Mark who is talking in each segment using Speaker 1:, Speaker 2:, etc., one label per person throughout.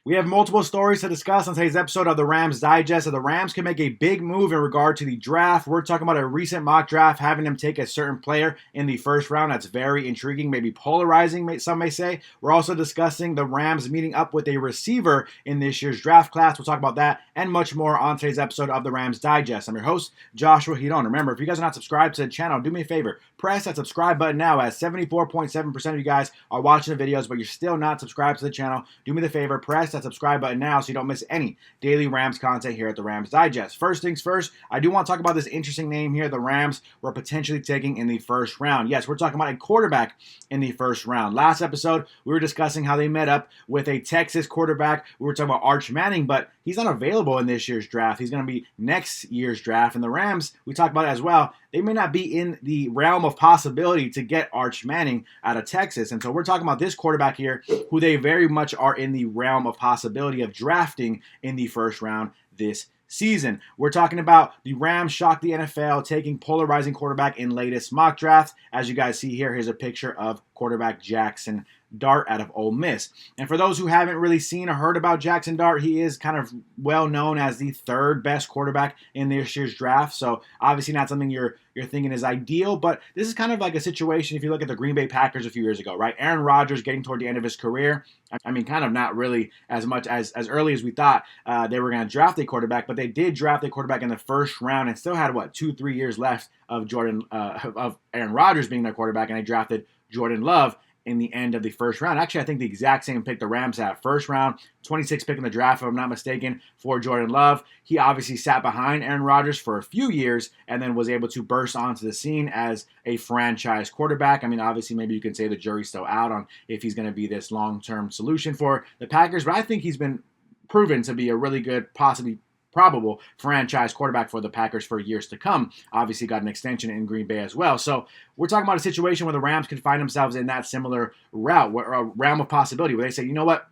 Speaker 1: We have multiple stories to discuss on today's episode of the Rams Digest. So the Rams can make a big move in regard to the draft. We're talking about a recent mock draft, having them take a certain player in the first round. That's very intriguing, maybe polarizing, some may say. We're also discussing the Rams meeting up with a receiver in this year's draft class. We'll talk about that and much more on today's episode of the Rams Digest. I'm your host, Joshua Giron. Remember, if you guys are not subscribed to the channel, do me a favor. Press that subscribe button now, as 74.7% of you guys are watching the videos, but you're still not subscribed to the channel. Do me the favor, press that subscribe button now so you don't miss any daily Rams content here at the Rams Digest. First things first, I do want to talk about this interesting name here the Rams were potentially taking in the first round. Yes, we're talking about a quarterback in the first round. Last episode, we were discussing how they met up with a Texas quarterback. We were talking about Arch Manning, but he's not available in this year's draft. He's going to be next year's draft. And the Rams, we talked about it as well, they may not be in the realm of possibility to get Arch Manning out of Texas. And so we're talking about this quarterback here, who they very much are in the realm of possibility of drafting in the first round this season. We're talking about the Rams shocked the NFL, taking polarizing quarterback in latest mock draft. As you guys see here, here's a picture of quarterback Jackson Dart out of Ole Miss. And for those who haven't really seen or heard about Jackson Dart, he is kind of well known as the third best quarterback in this year's draft. So obviously not something you're thinking is ideal, but this is kind of like a situation if you look at the Green Bay Packers a few years ago, right? Aaron Rodgers getting toward the end of his career. I mean, kind of not really as much as early as we thought they were going to draft a quarterback, but they did draft a quarterback in the first round and still had, 2-3 years left of of Aaron Rodgers being their quarterback, and they drafted Jordan Love in the end of the first round. Actually, I think the exact same pick the Rams had. First round, 26th pick in the draft, if I'm not mistaken, for Jordan Love. He obviously sat behind Aaron Rodgers for a few years and then was able to burst onto the scene as a franchise quarterback. I mean, obviously, maybe you can say the jury's still out on if he's going to be this long-term solution for the Packers, but I think he's been proven to be a really good, possibly probable franchise quarterback for the Packers for years to come. Obviously got an extension in Green Bay as well. So we're talking about a situation where the Rams could find themselves in that similar route, a realm of possibility where they say, you know what?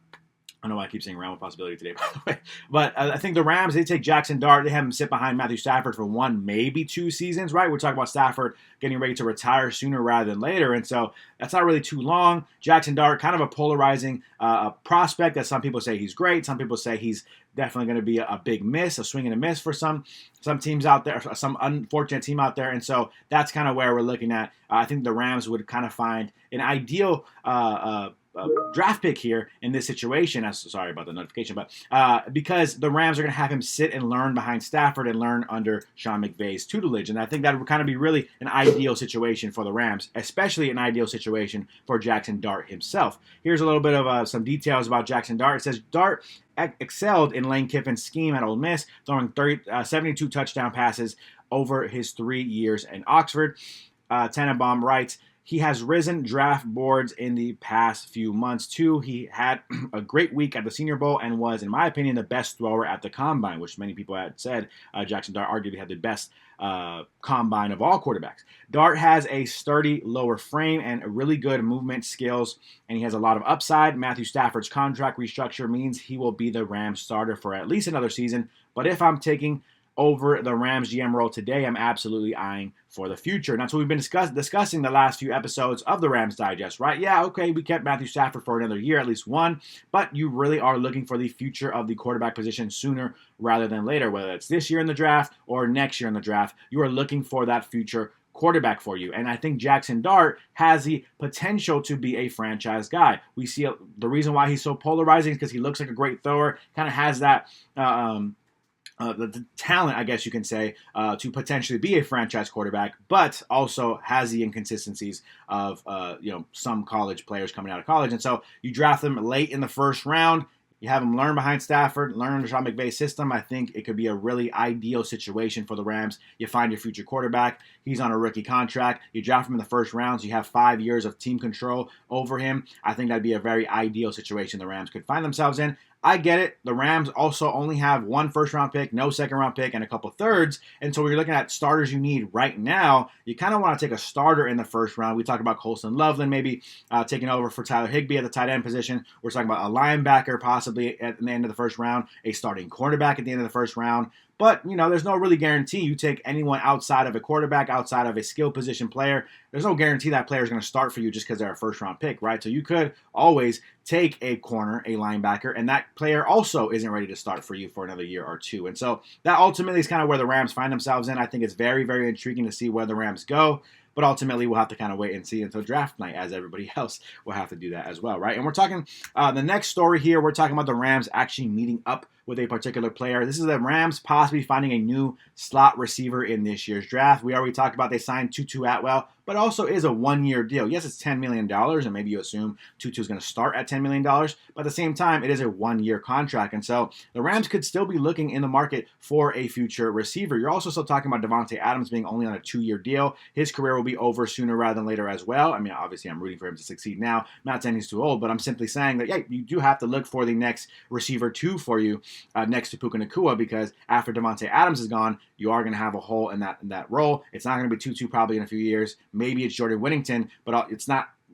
Speaker 1: I don't know why I keep saying realm of possibility today, by the way. But I think the Rams, they take Jackson Dart. They have him sit behind Matthew Stafford for one, maybe 2 seasons, right? We're talking about Stafford getting ready to retire sooner rather than later. And so that's not really too long. Jackson Dart, kind of a polarizing prospect that some people say he's great. Some people say he's definitely going to be a big miss, a swing and a miss for some teams out there, some unfortunate team out there. And so that's kind of where we're looking at. I think the Rams would kind of find an ideal draft pick here in this situation. Sorry about the notification, but because the Rams are going to have him sit and learn behind Stafford and learn under Sean McVay's tutelage. And I think that would kind of be really an ideal situation for the Rams, especially an ideal situation for Jackson Dart himself. Here's a little bit of some details about Jackson Dart. It says Dart excelled in Lane Kiffin's scheme at Ole Miss, throwing 72 touchdown passes over his 3 years in Oxford. Tannenbaum writes, he has risen draft boards in the past few months, too. He had a great week at the Senior Bowl and was, in my opinion, the best thrower at the Combine, which many people had said Jackson Dart arguably had the best Combine of all quarterbacks. Dart has a sturdy lower frame and really good movement skills, and he has a lot of upside. Matthew Stafford's contract restructure means he will be the Rams starter for at least another season, but if I'm taking over the Rams GM role today, I'm absolutely eyeing for the future. And that's what we've been discussing the last few episodes of the Rams Digest, right? Yeah, okay, we kept Matthew Stafford for another year, at least one, but you really are looking for the future of the quarterback position sooner rather than later, whether it's this year in the draft or next year in the draft. You are looking for that future quarterback for you. And I think Jackson Dart has the potential to be a franchise guy. We see the reason why he's so polarizing is because he looks like a great thrower, kind of has that the talent, I guess you can say, to potentially be a franchise quarterback, but also has the inconsistencies of some college players coming out of college. And so you draft them late in the first round. You have him learn behind Stafford, learn under Sean McVay's system. I think it could be a really ideal situation for the Rams. You find your future quarterback. He's on a rookie contract. You draft him in the first round, so you have 5 years of team control over him. I think that'd be a very ideal situation the Rams could find themselves in. I get it. The Rams also only have 1 first-round pick, no second-round pick, and a couple thirds. And so when you're looking at starters you need right now, you kind of want to take a starter in the first round. We talked about Colston Loveland maybe taking over for Tyler Higbee at the tight end position. We're talking about a linebacker possibly at the end of the first round, a starting cornerback at the end of the first round, But, there's no really guarantee. You take anyone outside of a quarterback, outside of a skill position player, there's no guarantee that player is going to start for you just because they're a first-round pick, right? So you could always take a corner, a linebacker, and that player also isn't ready to start for you for another year or two. And so that ultimately is kind of where the Rams find themselves in. I think it's very, very intriguing to see where the Rams go. But ultimately, we'll have to kind of wait and see until draft night, as everybody else will have to do that as well, right? And we're talking the next story here. We're talking about the Rams actually meeting up with a particular player. This is the Rams possibly finding a new slot receiver in this year's draft. We already talked about they signed Tutu Atwell, but also is a one-year deal. Yes, it's $10 million, and maybe you assume Tutu is going to start at $10 million, but at the same time, it is a one-year contract, and so the Rams could still be looking in the market for a future receiver. You're also still talking about Davante Adams being only on a 2-year deal. His career will be over sooner rather than later as well. I mean, obviously, I'm rooting for him to succeed now. I'm not saying he's too old, but I'm simply saying that, yeah, you do have to look for the next receiver 2 for you next to Puka Nacua, because after Davante Adams is gone, you are going to have a hole in that role. It's not going to be Tutu probably in a few years. Maybe it's Jordan Whittington, but it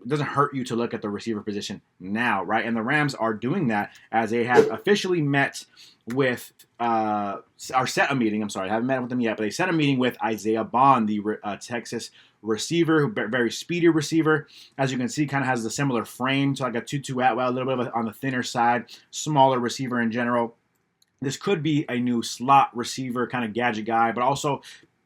Speaker 1: doesn't hurt you to look at the receiver position now, right? And the Rams are doing that as they have officially met with set a meeting. I'm sorry, I haven't met with them yet, but they set a meeting with Isaiah Bond, the Texas receiver, very speedy receiver. As you can see, kind of has a similar frame to like a Tutu Atwell, a little bit on the thinner side, smaller receiver in general. This could be a new slot receiver kind of gadget guy, but also,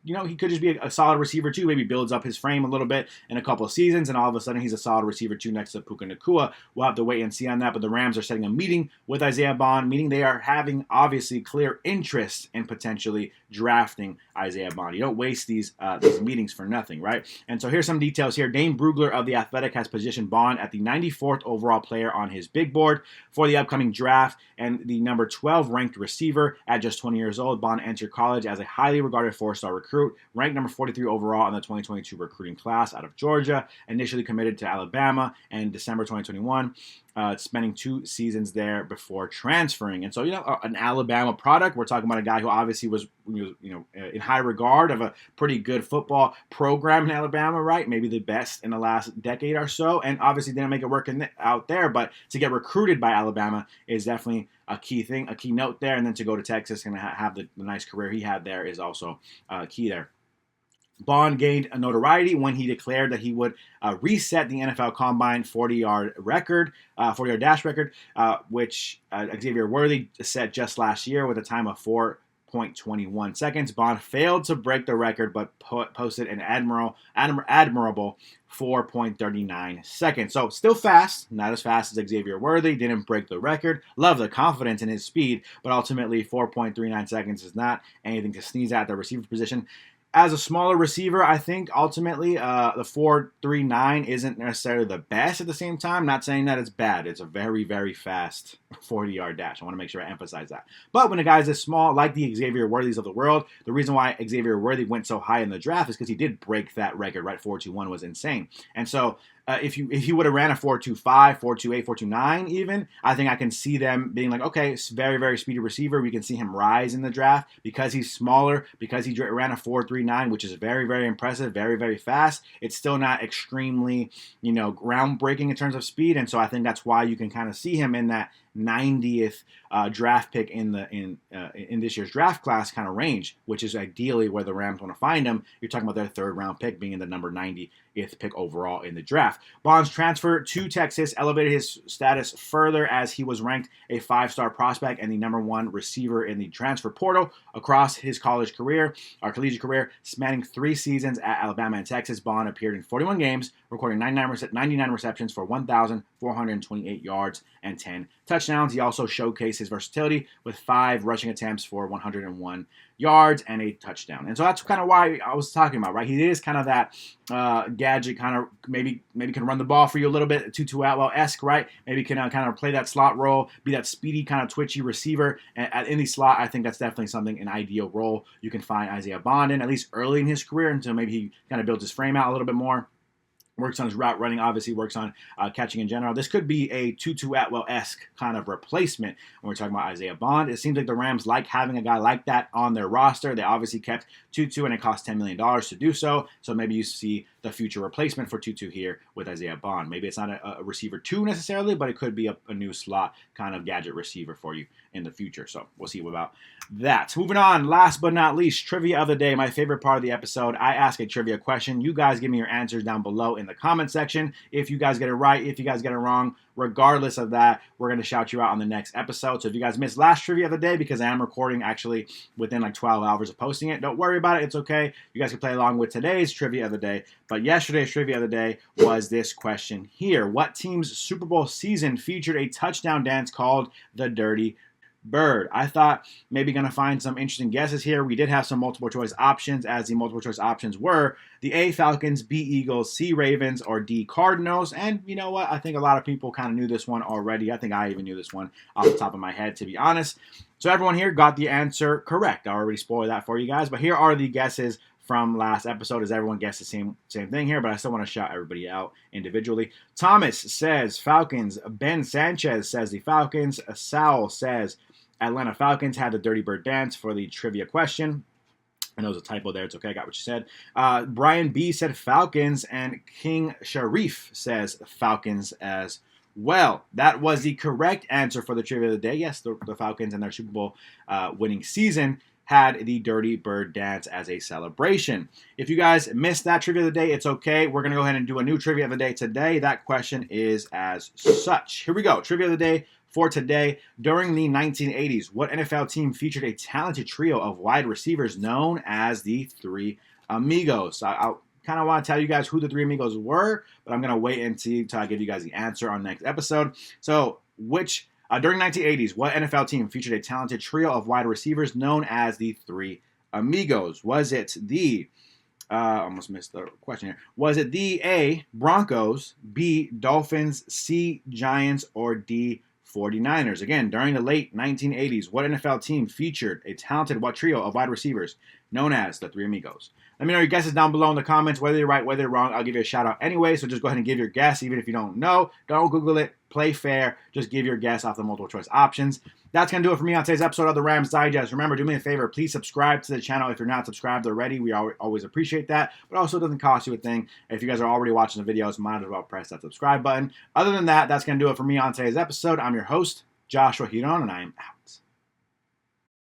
Speaker 1: he could just be a solid receiver too. Maybe builds up his frame a little bit in a couple of seasons, and all of a sudden he's a solid receiver too next to Puka Nacua. We'll have to wait and see on that. But the Rams are setting a meeting with Isaiah Bond, meaning they are having obviously clear interest in potentially drafting Isaiah Bond. You don't waste these meetings for nothing, right? And so here's some details here. Dane Brugler of The Athletic has positioned Bond at the 94th overall player on his big board for the upcoming draft, and the number 12 ranked receiver at just 20 years old. Bond entered college as a highly regarded 4-star recruit, ranked number 43 overall in the 2022 recruiting class out of Georgia, initially committed to Alabama in December 2021, spending 2 seasons there before transferring. And so, an Alabama product. We're talking about a guy who obviously was in high regard of a pretty good football program in Alabama, right? Maybe the best in the last decade or so, and obviously didn't make it work out there, but to get recruited by Alabama is definitely a key thing, a key note there, and then to go to Texas and have the nice career he had there is also key there. Bond gained a notoriety when he declared that he would reset the NFL Combine 40-yard dash record, which Xavier Worthy set just last year with a time of 4.21 seconds. Bond failed to break the record, but posted an admirable 4.39 seconds. So still fast, not as fast as Xavier Worthy, didn't break the record. Love the confidence in his speed, but ultimately 4.39 seconds is not anything to sneeze at the receiver position. As a smaller receiver, I think ultimately the 4.39 isn't necessarily the best at the same time. Not saying that it's bad. It's a very, very fast 40-yard dash. I want to make sure I emphasize that. But when a guy's this small, like the Xavier Worthys of the world, the reason why Xavier Worthy went so high in the draft is because he did break that record, right? 4.21 was insane. And so if you would have ran a 4.25, 4.28, 4.29 even, I think I can see them being like, okay, it's very, very speedy receiver. We can see him rise in the draft because he's smaller, because he ran a 4.39, which is very, very impressive, very, very fast. It's still not extremely, groundbreaking in terms of speed. And so I think that's why you can kind of see him in that 90th draft pick in this year's draft class kind of range, which is ideally where the Rams want to find him. You're talking about their 3rd round pick being in the number 90th pick overall in the draft. Bond's transfer to Texas elevated his status further as he was ranked a 5-star prospect and the number 1 receiver in the transfer portal across his collegiate career, spanning 3 seasons at Alabama and Texas. Bond appeared in 41 games, recording 99 receptions for 1,428 yards and 10 touchdowns. He also showcased his versatility with 5 rushing attempts for 101 yards and a touchdown. And so that's kind of why I was talking about, right? He is kind of that gadget, kind of maybe can run the ball for you a little bit, Tutu Atwell-esque, right? Maybe can kind of play that slot role, be that speedy kind of twitchy receiver. And in the slot, I think that's definitely something, an ideal role you can find Isaiah Bond in, at least early in his career, until maybe he kind of builds his frame out a little bit more. Works on his route running, obviously works on catching in general. This could be a Tutu Atwell-esque kind of replacement when we're talking about Isaiah Bond. It seems like the Rams like having a guy like that on their roster. They obviously kept Tutu, and it cost $10 million to do so. So maybe you see the future replacement for Tutu here with Isaiah Bond. Maybe it's not a receiver 2 necessarily, but it could be a new slot kind of gadget receiver for you in the future. So we'll see about that. Moving on, last but not least, trivia of the day, my favorite part of the episode. I ask a trivia question. You guys give me your answers down below in the comment section. If you guys get it right, if you guys get it wrong, regardless of that, we're going to shout you out on the next episode. So if you guys missed last trivia of the day, because I am recording actually within like 12 hours of posting it, don't worry about it. It's okay. You guys can play along with today's trivia of the day. But yesterday's trivia of the day was this question here. What team's Super Bowl season featured a touchdown dance called the Dirty Bird? I thought maybe going to find some interesting guesses here. We did have some multiple choice options, as the multiple choice options were the A, Falcons, B, Eagles, C, Ravens, or D, Cardinals. And you know what? I think a lot of people kind of knew this one already. I think I even knew this one off the top of my head, to be honest. So everyone here got the answer correct. I already spoiled that for you guys. But here are the guesses from last episode, as everyone guessed the same thing here, but I still want to shout everybody out individually. Thomas says Falcons. Ben Sanchez says the Falcons. Sal says Atlanta Falcons had the Dirty Bird dance for the trivia question. I know there's a typo there. It's okay. I got what you said. Brian B said Falcons, and King Sharif says Falcons as well. That was the correct answer for the trivia of the day. Yes, the Falcons and their Super Bowl winning season had the Dirty Bird dance as a celebration. If you guys missed that trivia of the day, it's okay. We're going to go ahead and do a new trivia of the day today. That question is as such. Here we go. Trivia of the day for today. During the 1980s, what NFL team featured a talented trio of wide receivers known as the Three Amigos? I kind of want to tell you guys who the Three Amigos were, but I'm going to wait until I give you guys the answer on next episode. So, during 1980s, what NFL team featured a talented trio of wide receivers known as the Three Amigos? Was it the, almost missed the question here. Was it the A, Broncos, B, Dolphins, C, Giants, or D, 49ers? Again, during the late 1980s, what NFL team featured a talented trio of wide receivers known as the Three Amigos? Let me know your guesses down below in the comments, whether you're right, whether you're wrong. I'll give you a shout out anyway, so just go ahead and give your guess, even if you don't know. Don't Google it. Play fair. Just give your guess off the multiple choice options. That's going to do it for me on today's episode of the Rams Digest. Remember, do me a favor. Please subscribe to the channel if you're not subscribed already. We always appreciate that. But also, it doesn't cost you a thing. If you guys are already watching the videos, might as well press that subscribe button. Other than that, that's going to do it for me on today's episode. I'm your host, Joshua Giron, and I am out.